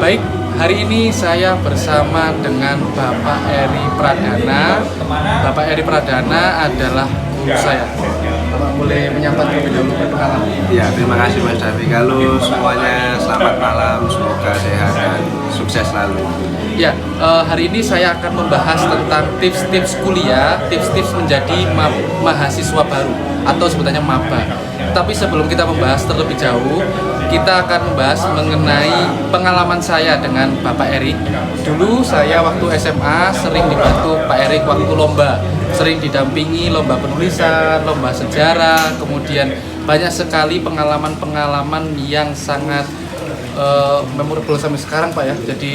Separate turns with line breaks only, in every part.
Baik, hari ini saya bersama dengan Bapak Eri Pradana. Bapak Eri Pradana adalah guru saya. Bapak boleh menyapa terlebih dahulu perkenalan.
Ya, terima kasih Mas Davi. Halo semuanya, selamat malam, semoga sehat dan sukses selalu.
Ya, hari ini saya akan membahas tentang tips-tips kuliah, tips-tips menjadi mahasiswa baru atau sebutannya maba. Tapi sebelum kita membahas terlebih jauh, kita akan membahas mengenai pengalaman saya dengan Bapak Erik. Dulu saya waktu SMA sering dibantu Pak Erik waktu lomba, sering didampingi lomba penulisan, lomba sejarah, kemudian banyak sekali pengalaman-pengalaman yang sangat memorable sampai sekarang Pak ya. Jadi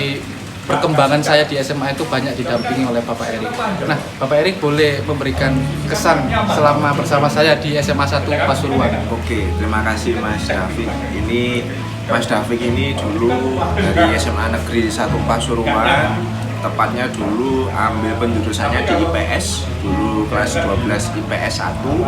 perkembangan saya di SMA itu banyak didampingi oleh Bapak Erik. Nah, Bapak Erik boleh memberikan kesan selama bersama saya di SMA 1 Pasuruan.
Oke, terima kasih Mas Davi. Ini Mas Davi ini dulu dari SMA Negeri 1 Pasuruan, tepatnya dulu ambil penjurusannya di IPS, dulu kelas 12 IPS 1,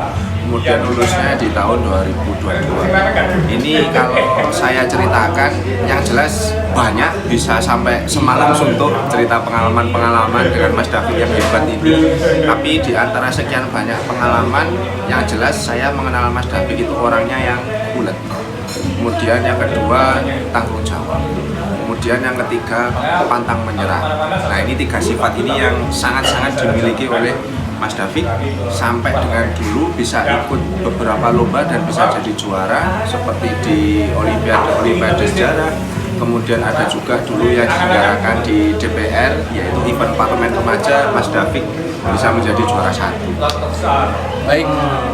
kemudian lulusnya di tahun 2022. Ini kalau saya ceritakan, yang jelas banyak, bisa sampai semalam suntuk cerita pengalaman-pengalaman dengan Mas David yang hebat ini. Tapi di antara sekian banyak pengalaman, yang jelas saya mengenal Mas David itu orangnya yang bulat. Kemudian yang kedua, tanggung jawab. Kemudian yang ketiga, pantang menyerah. Nah, ini tiga sifat ini yang sangat-sangat dimiliki oleh Mas David, sampai dengan dulu bisa ikut beberapa lomba dan bisa jadi juara seperti di Olimpiade sejarah. Kemudian ada juga dulu yang diselenggarakan di DPR, yaitu event parlemen remaja. Mas David bisa menjadi juara 1.
Baik,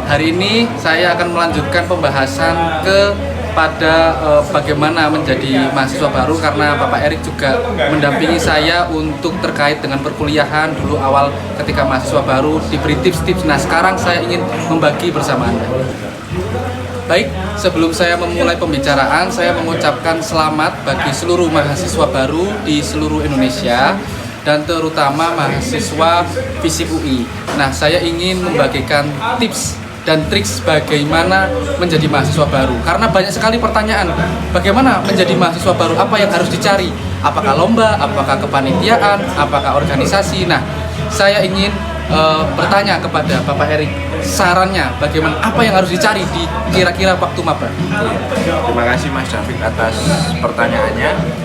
hari ini saya akan melanjutkan pembahasan pada bagaimana menjadi mahasiswa baru, karena Bapak Erik juga mendampingi saya untuk terkait dengan perkuliahan dulu awal ketika mahasiswa baru, diberi tips-tips. Nah, sekarang saya ingin membagi bersama Anda. Baik, sebelum saya memulai pembicaraan, saya mengucapkan selamat bagi seluruh mahasiswa baru di seluruh Indonesia dan terutama mahasiswa FISIP UI. Nah, saya ingin membagikan tips dan triks bagaimana menjadi mahasiswa baru, karena banyak sekali pertanyaan, bagaimana menjadi mahasiswa baru, apa yang harus dicari, apakah lomba, apakah kepanitiaan, apakah organisasi. Nah, saya ingin bertanya kepada Bapak Erik, sarannya bagaimana, apa yang harus dicari di kira-kira waktu maba.
Terima kasih Mas David atas pertanyaannya.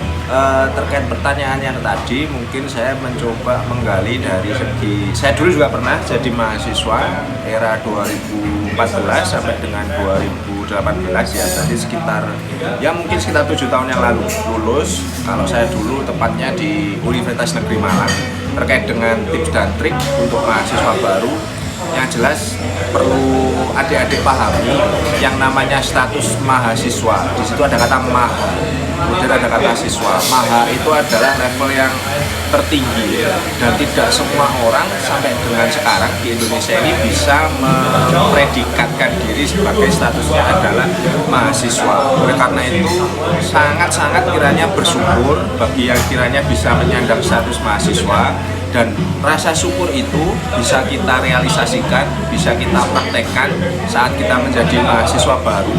Terkait pertanyaan yang tadi, mungkin saya mencoba menggali dari segi, saya dulu juga pernah jadi mahasiswa era 2014 sampai dengan 2018 ya, tadi mungkin sekitar 7 tahun yang lalu lulus. Kalau saya dulu tepatnya di Universitas Negeri Malang. Terkait dengan tips dan trik untuk mahasiswa baru, yang jelas perlu adik-adik pahami yang namanya status mahasiswa. Di situ ada kata maha, kemudian ada kata siswa. Maha itu adalah level yang tertinggi, dan tidak semua orang sampai dengan sekarang di Indonesia ini bisa mempredikatkan diri sebagai statusnya adalah mahasiswa. Oleh karena itu sangat-sangat kiranya bersyukur bagi yang kiranya bisa menyandang status mahasiswa, dan rasa syukur itu bisa kita realisasikan, bisa kita praktekkan saat kita menjadi mahasiswa baru.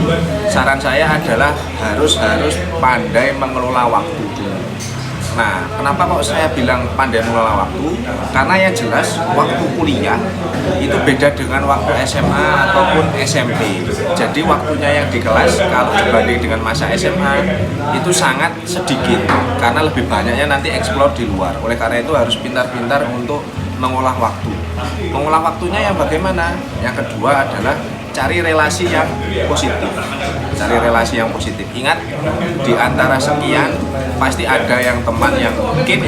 Saran saya adalah harus pandai mengelola waktu. Nah, kenapa kok saya bilang pandai mengelola waktu? Karena yang jelas waktu kuliah itu beda dengan waktu SMA ataupun SMP. Jadi waktunya yang di kelas kalau dibanding dengan masa SMA itu sangat sedikit, karena lebih banyaknya nanti eksplor di luar. Oleh karena itu harus pintar-pintar untuk mengolah waktu. Mengolah waktunya yang bagaimana? Yang kedua adalah cari relasi yang positif. Cari relasi yang positif. Ingat, di antara sekian pasti ada yang teman yang mungkin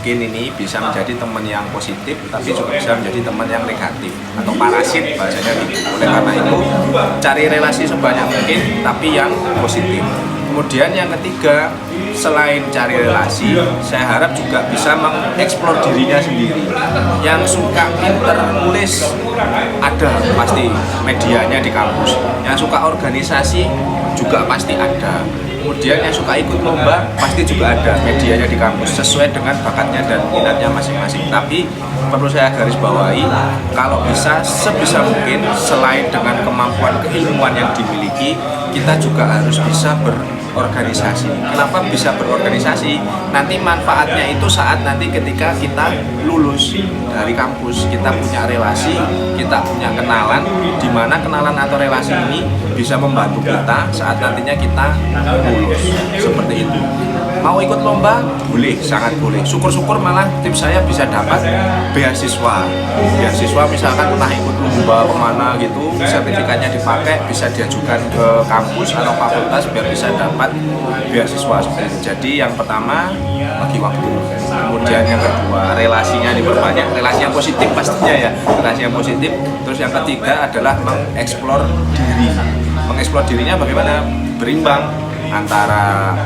ini bisa menjadi teman yang positif, tapi juga bisa menjadi teman yang negatif atau parasit bahasanya gitu. Oleh karena itu cari relasi sebanyak mungkin tapi yang positif. Kemudian yang ketiga, selain cari relasi, saya harap juga bisa mengeksplor dirinya sendiri. Yang suka pinter nulis, ada pasti medianya di kampus. Yang suka organisasi juga pasti ada. Kemudian yang suka ikut lomba pasti juga ada medianya di kampus, sesuai dengan bakatnya dan minatnya masing-masing. Tapi perlu saya garis bawahi, kalau bisa sebisa mungkin selain dengan kemampuan keilmuan yang dimiliki, kita juga harus bisa berorganisasi. Kenapa bisa berorganisasi? Nanti manfaatnya itu saat nanti ketika kita lulus dari kampus, kita punya relasi, kita punya kenalan, di mana kenalan atau relasi ini bisa membantu kita saat nantinya kita lulus. Seperti itu. Mau ikut lomba? Boleh, sangat boleh. Syukur-syukur malah tim saya bisa dapat beasiswa. Beasiswa misalkan entah ikut lomba kemana gitu, sertifikatnya dipakai, bisa diajukan ke kampus atau fakultas biar bisa dapat beasiswa. Jadi yang pertama bagi waktu. Kemudian yang kedua relasinya diperbanyak, relasi yang positif pastinya ya, relasi yang positif. Terus yang ketiga adalah mengeksplor diri. Mengeksplor dirinya bagaimana? Berimbang antara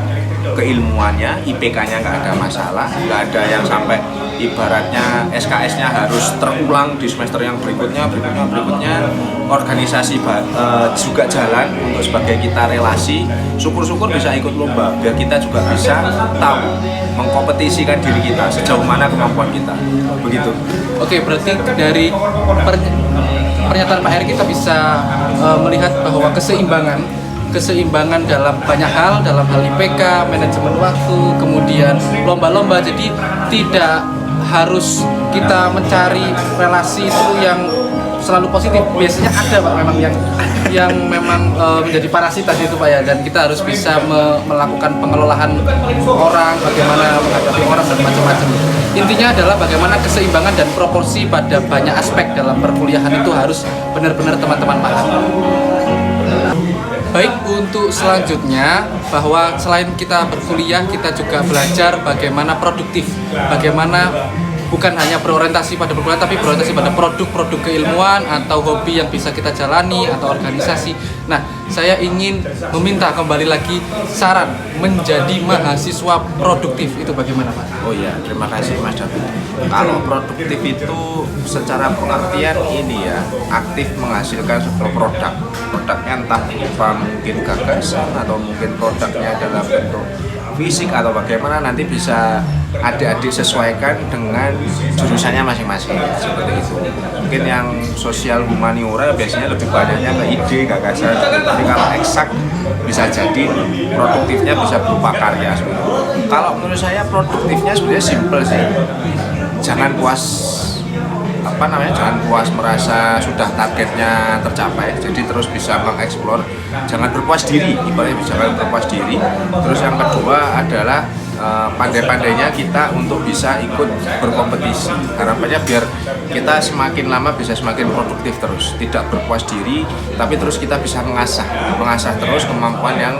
keilmuannya, IPK-nya nggak ada masalah, nggak ada yang sampai ibaratnya SKS-nya harus terulang di semester yang berikutnya, organisasi juga jalan untuk sebagai kita relasi, syukur-syukur bisa ikut lomba, biar kita juga bisa tahu, mengkompetisikan diri kita, sejauh mana kemampuan kita, begitu.
Oke, berarti dari pernyataan Pak Erik kita bisa melihat bahwa keseimbangan dalam banyak hal, dalam hal IPK, manajemen waktu, kemudian lomba-lomba. Jadi tidak harus kita mencari relasi itu yang selalu positif. Biasanya ada Pak memang yang memang menjadi parasitas itu Pak ya, dan kita harus bisa melakukan pengelolaan orang, bagaimana menghadapi orang dan macam-macam. Intinya adalah bagaimana keseimbangan dan proporsi pada banyak aspek dalam perkuliahan itu harus benar-benar teman-teman paham. Baik, untuk selanjutnya bahwa selain kita berkuliah, kita juga belajar bagaimana produktif, bagaimana bukan hanya berorientasi pada perkuliahan, tapi berorientasi pada produk-produk keilmuan atau hobi yang bisa kita jalani atau organisasi. Nah, saya ingin meminta kembali lagi saran menjadi mahasiswa produktif itu bagaimana Pak?
Oh ya, terima kasih Mas David. Kalau produktif itu secara pengertian ini ya, aktif menghasilkan sebuah produk. Produknya entah berupa mungkin gagasan atau mungkin produknya dalam bentuk fisik atau bagaimana, nanti bisa adik-adik sesuaikan dengan jurusannya masing-masing, seperti itu. Mungkin yang sosial humaniora biasanya lebih banyaknya ke ide, gagasan, tapi kalau eksak bisa jadi produktifnya bisa berupa karya. Kalau menurut saya produktifnya sebenarnya simple sih, jangan puas jangan puas merasa sudah targetnya tercapai, jadi terus bisa mengeksplor, jangan berpuas diri, ibaratnya jangan berpuas diri. Terus yang kedua adalah pandai-pandainya kita untuk bisa ikut berkompetisi. Harapannya biar kita semakin lama bisa semakin produktif terus, tidak berpuas diri, tapi terus kita bisa mengasah terus kemampuan yang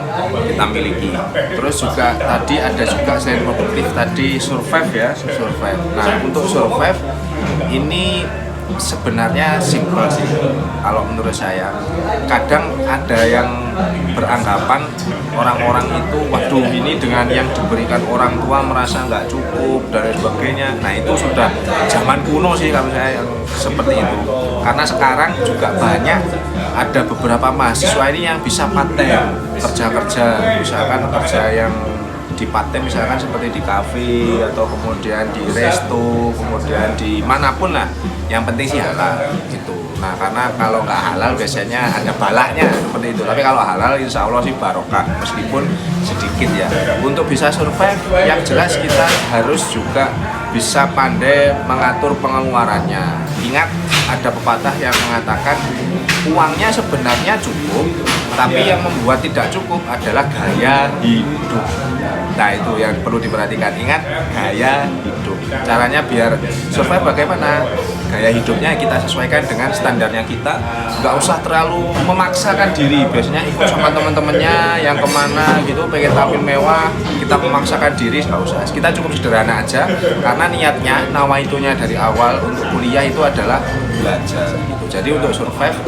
kita miliki. Terus juga tadi ada juga selain produktif tadi survive. Nah, untuk survive ini sebenarnya simpel sih kalau menurut saya. Kadang ada yang beranggapan orang-orang itu, waduh ini dengan yang diberikan orang tua merasa nggak cukup dan sebagainya. Nah, itu sudah zaman kuno sih kalau saya yang seperti itu. Karena sekarang juga banyak ada beberapa mahasiswa ini yang bisa paten kerja-kerja, misalkan kerja yang di paten misalkan seperti di kafe atau kemudian di resto, kemudian di manapun lah, yang penting sih halal gitu. Nah, karena kalau nggak halal biasanya ada balaknya seperti itu, tapi kalau halal insya Allah sih barokah, meskipun sedikit ya. Untuk bisa survive yang jelas kita harus juga bisa pandai mengatur pengeluarannya. Ingat, ada pepatah yang mengatakan uangnya sebenarnya cukup, tapi yang membuat tidak cukup adalah gaya hidup. Nah, itu yang perlu diperhatikan. Ingat, gaya hidup. Caranya biar survive bagaimana? Gaya hidupnya kita sesuaikan dengan standarnya kita. Nggak usah terlalu memaksakan diri. Biasanya ikut sama teman-temannya yang kemana gitu, pengen tampil mewah, kita memaksakan diri, nggak usah. Kita cukup sederhana aja, karena niatnya, nawaitunya dari awal untuk kuliah itu adalah belajar gitu. Jadi untuk survive,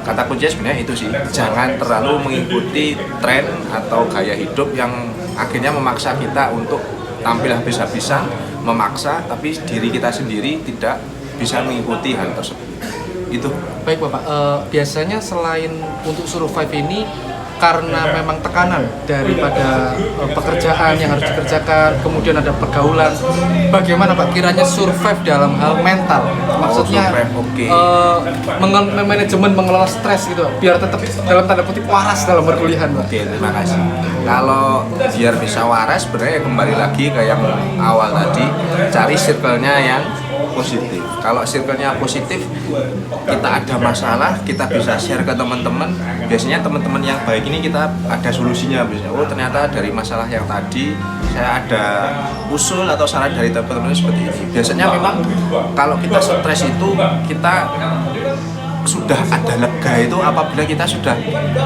kata kuncinya sebenarnya itu sih, jangan terlalu mengikuti tren atau gaya hidup yang akhirnya memaksa kita untuk tampil habis-habisan, memaksa, tapi diri kita sendiri tidak bisa mengikuti hal tersebut. Itu.
Baik Bapak, biasanya selain untuk survive ini, karena memang tekanan daripada pekerjaan yang harus dikerjakan, kemudian ada pergaulan, bagaimana Pak kiranya survive dalam hal mental? Maksudnya manajemen mengelola stres gitu, biar tetap dalam tanda kutip waras dalam perkuliahan, Pak.
Oke, terima kasih. Kalau biar bisa waras, sebenarnya kembali lagi ke yang awal tadi, cari circle-nya yang positif. Kalau circle-nya positif, kita ada masalah, kita bisa share ke teman-teman. Biasanya teman-teman yang baik ini kita ada solusinya. Biasanya, oh ternyata dari masalah yang tadi saya ada usul atau saran dari teman-teman seperti ini. Biasanya memang kalau kita stres itu kita sudah ada lega itu apabila kita sudah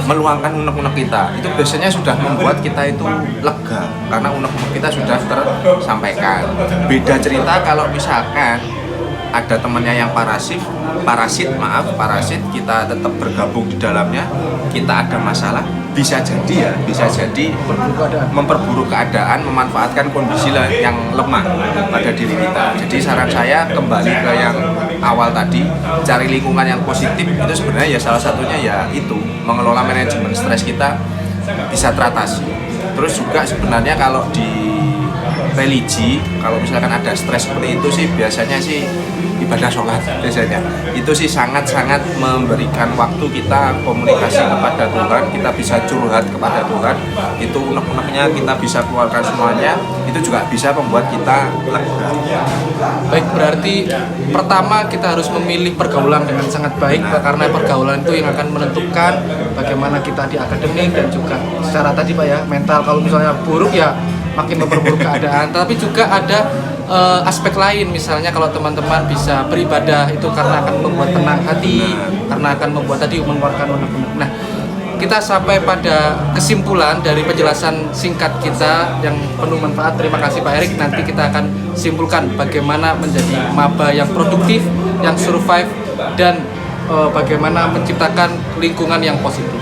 meluangkan unek-unek kita. Itu biasanya sudah membuat kita itu lega karena unek-unek kita sudah tersampaikan. Beda cerita kalau misalkan ada temannya yang parasit, kita tetap bergabung di dalamnya, kita ada masalah, bisa jadi memperburuk keadaan, memanfaatkan kondisi yang lemah pada diri kita. Jadi saran saya kembali ke yang awal tadi, cari lingkungan yang positif. Itu sebenarnya ya salah satunya ya itu mengelola manajemen stres kita bisa teratasi. Terus juga sebenarnya kalau di religi, kalau misalkan ada stres seperti itu sih biasanya sih ibadah sholat biasanya. Itu sih sangat-sangat memberikan waktu kita komunikasi kepada Tuhan, kita bisa curhat kepada Tuhan. Itu unek-uneknya kita bisa keluarkan semuanya, itu juga bisa membuat kita lega.
Baik, berarti pertama kita harus memilih pergaulan dengan sangat baik, karena pergaulan itu yang akan menentukan bagaimana kita di akademik dan juga secara tadi Pak ya, mental. Kalau misalnya buruk ya makin memperburuk keadaan. Tapi juga ada aspek lain, misalnya kalau teman-teman bisa beribadah itu karena akan membuat tenang hati, karena akan membuat tadi mengeluarkan unek-unek. Nah, kita sampai pada kesimpulan dari penjelasan singkat kita yang penuh manfaat. Terima kasih Pak Erik. Nanti kita akan simpulkan bagaimana menjadi maba yang produktif, yang survive, dan bagaimana menciptakan lingkungan yang positif.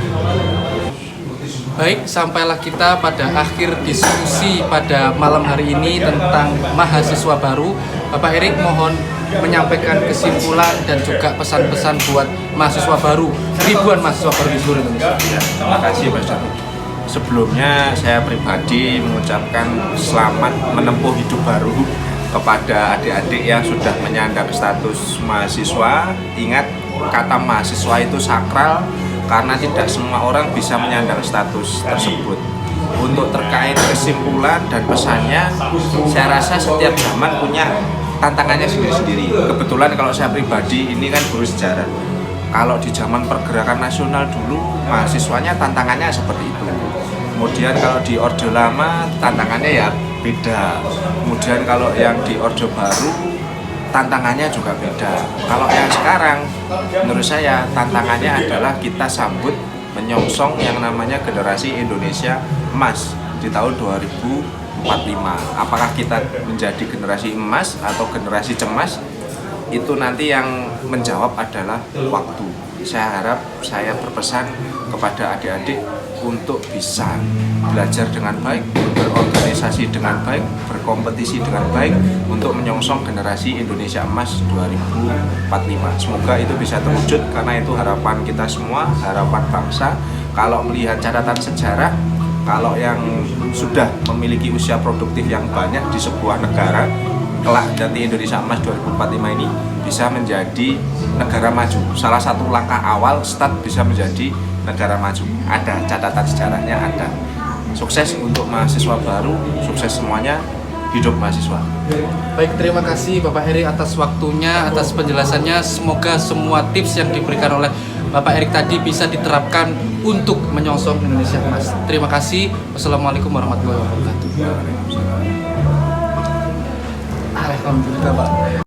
Baik, sampailah kita pada akhir diskusi pada malam hari ini tentang mahasiswa baru. Bapak Erik mohon menyampaikan kesimpulan dan juga pesan-pesan buat mahasiswa baru, ribuan mahasiswa baru di seluruh Indonesia.
Terima kasih Mas David. Sebelumnya saya pribadi mengucapkan selamat menempuh hidup baru kepada adik-adik yang sudah menyandang status mahasiswa. Ingat, kata mahasiswa itu sakral, karena tidak semua orang bisa menyandang status tersebut. Untuk terkait kesimpulan dan pesannya, saya rasa setiap zaman punya tantangannya sendiri-sendiri. Kebetulan kalau saya pribadi ini kan guru sejarah. Kalau di zaman pergerakan nasional dulu, mahasiswanya tantangannya seperti itu. Kemudian kalau di Orde Lama, tantangannya ya beda. Kemudian kalau yang di Orde Baru, tantangannya juga beda. Kalau yang sekarang, menurut saya tantangannya adalah kita sambut menyongsong yang namanya generasi Indonesia emas di tahun 2045. Apakah kita menjadi generasi emas atau generasi cemas? Itu nanti yang menjawab adalah waktu. Saya harap saya berpesan kepada adik-adik untuk bisa belajar dengan baik, berorganisasi dengan baik, berkompetisi dengan baik untuk menyongsong generasi Indonesia Emas 2045. Semoga itu bisa terwujud karena itu harapan kita semua, harapan bangsa. Kalau melihat catatan sejarah, kalau yang sudah memiliki usia produktif yang banyak di sebuah negara, kelak nanti Indonesia Emas 2045 ini bisa menjadi negara maju. Salah satu langkah awal start bisa menjadi negara maju. Ada catatan sejarahnya, ada. Sukses untuk mahasiswa baru, sukses semuanya, hidup mahasiswa.
Baik, terima kasih Bapak Erik atas waktunya, atas penjelasannya. Semoga semua tips yang diberikan oleh Bapak Erik tadi bisa diterapkan untuk menyongsong Indonesia Emas. Terima kasih. Wassalamualaikum warahmatullahi wabarakatuh. Alhamdulillah Pak.